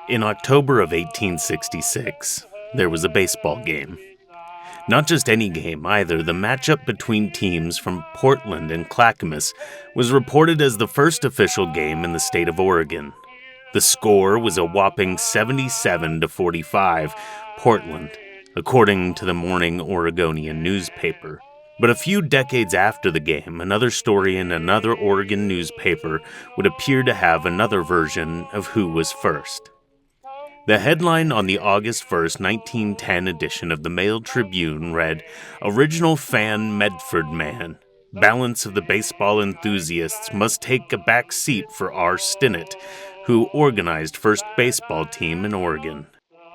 In October of 1866, there was a baseball game. Not just any game either, the matchup between teams from Portland and Clackamas was reported as the first official game in the state of Oregon. The score was a whopping 77-45, Portland, according to the Morning Oregonian newspaper. But a few decades after the game, another story in another Oregon newspaper would appear to have another version of who was first. The headline on the August 1st, 1910 edition of the Mail Tribune read, "Original Fan Medford Man. Balance of the baseball enthusiasts must take a back seat for R. Stinnett, who organized first baseball team in Oregon."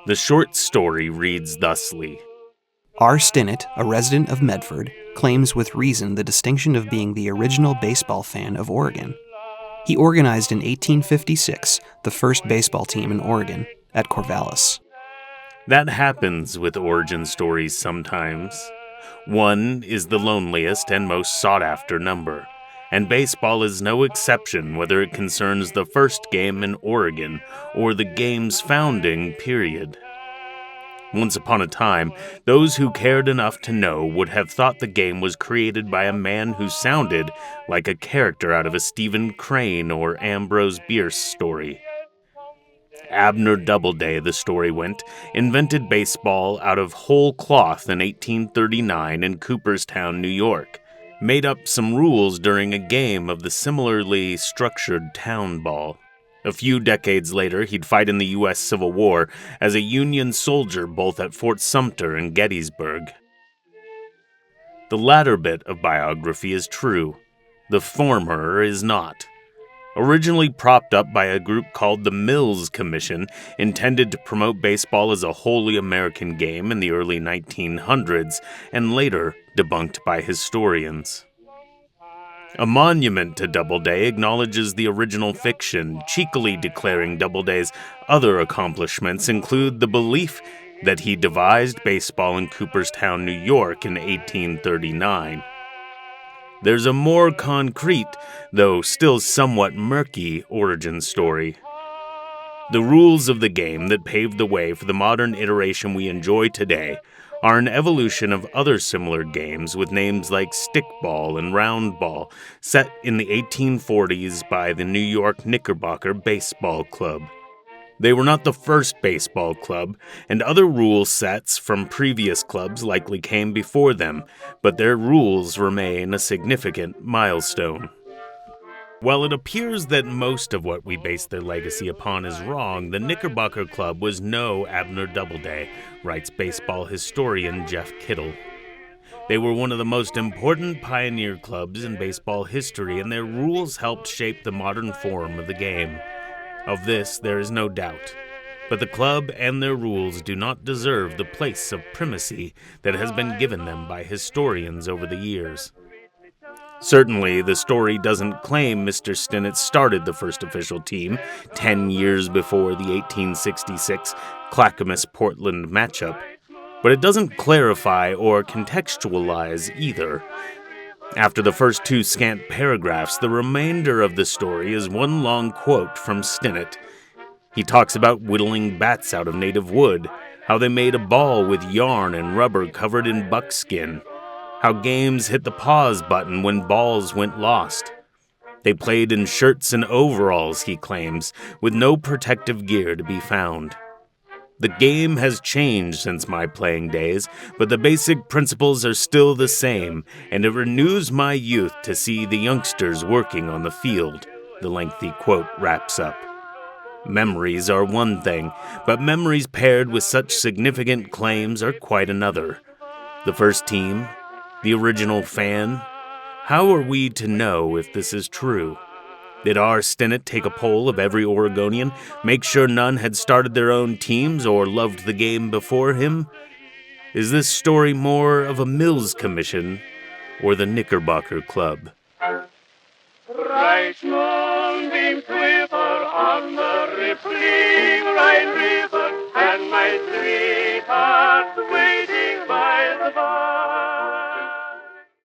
The short story reads thusly. R. Stinnett, a resident of Medford, claims with reason the distinction of being the original baseball fan of Oregon. He organized in 1856 the first baseball team in Oregon, at Corvallis. That happens with origin stories sometimes. One is the loneliest and most sought-after number, and baseball is no exception whether it concerns the first game in Oregon or the game's founding period. Once upon a time, those who cared enough to know would have thought the game was created by a man who sounded like a character out of a Stephen Crane or Ambrose Bierce story. Abner Doubleday, the story went, invented baseball out of whole cloth in 1839 in Cooperstown, New York, made up some rules during a game of the similarly structured town ball. A few decades later, he'd fight in the U.S. Civil War as a Union soldier both at Fort Sumter and Gettysburg. The latter bit of biography is true. The former is not. Originally propped up by a group called the Mills Commission, intended to promote baseball as a wholly American game in the early 1900s, and later debunked by historians. A monument to Doubleday acknowledges the original fiction, cheekily declaring Doubleday's other accomplishments include the belief that he devised baseball in Cooperstown, New York in 1839. There's a more concrete, though still somewhat murky, origin story. The rules of the game that paved the way for the modern iteration we enjoy today are an evolution of other similar games with names like stickball and roundball, set in the 1840s by the New York Knickerbocker Baseball Club. They were not the first baseball club, and other rule sets from previous clubs likely came before them, but their rules remain a significant milestone. While it appears that most of what we base their legacy upon is wrong, the Knickerbocker Club was no Abner Doubleday, writes baseball historian Jeff Kittle. They were one of the most important pioneer clubs in baseball history, and their rules helped shape the modern form of the game. Of this, there is no doubt. But the club and their rules do not deserve the place of primacy that has been given them by historians over the years. Certainly, the story doesn't claim Mr. Stinnett started the first official team 10 years before the 1866 Clackamas-Portland matchup, but it doesn't clarify or contextualize either. After the first two scant paragraphs, the remainder of the story is one long quote from Stinnett. He talks about whittling bats out of native wood, how they made a ball with yarn and rubber covered in buckskin, how games hit the pause button when balls went lost. They played in shirts and overalls, he claims, with no protective gear to be found. The game has changed since my playing days, but the basic principles are still the same, and it renews my youth to see the youngsters working on the field, the lengthy quote wraps up. Memories are one thing, but memories paired with such significant claims are quite another. The first team, the original fan, how are we to know if this is true? Did R. Stinnett take a poll of every Oregonian, make sure none had started their own teams or loved the game before him? Is this story more of a Mills Commission or the Knickerbocker Club? Bright moonbeams quiver on the rippling Rhine River, and my sweetheart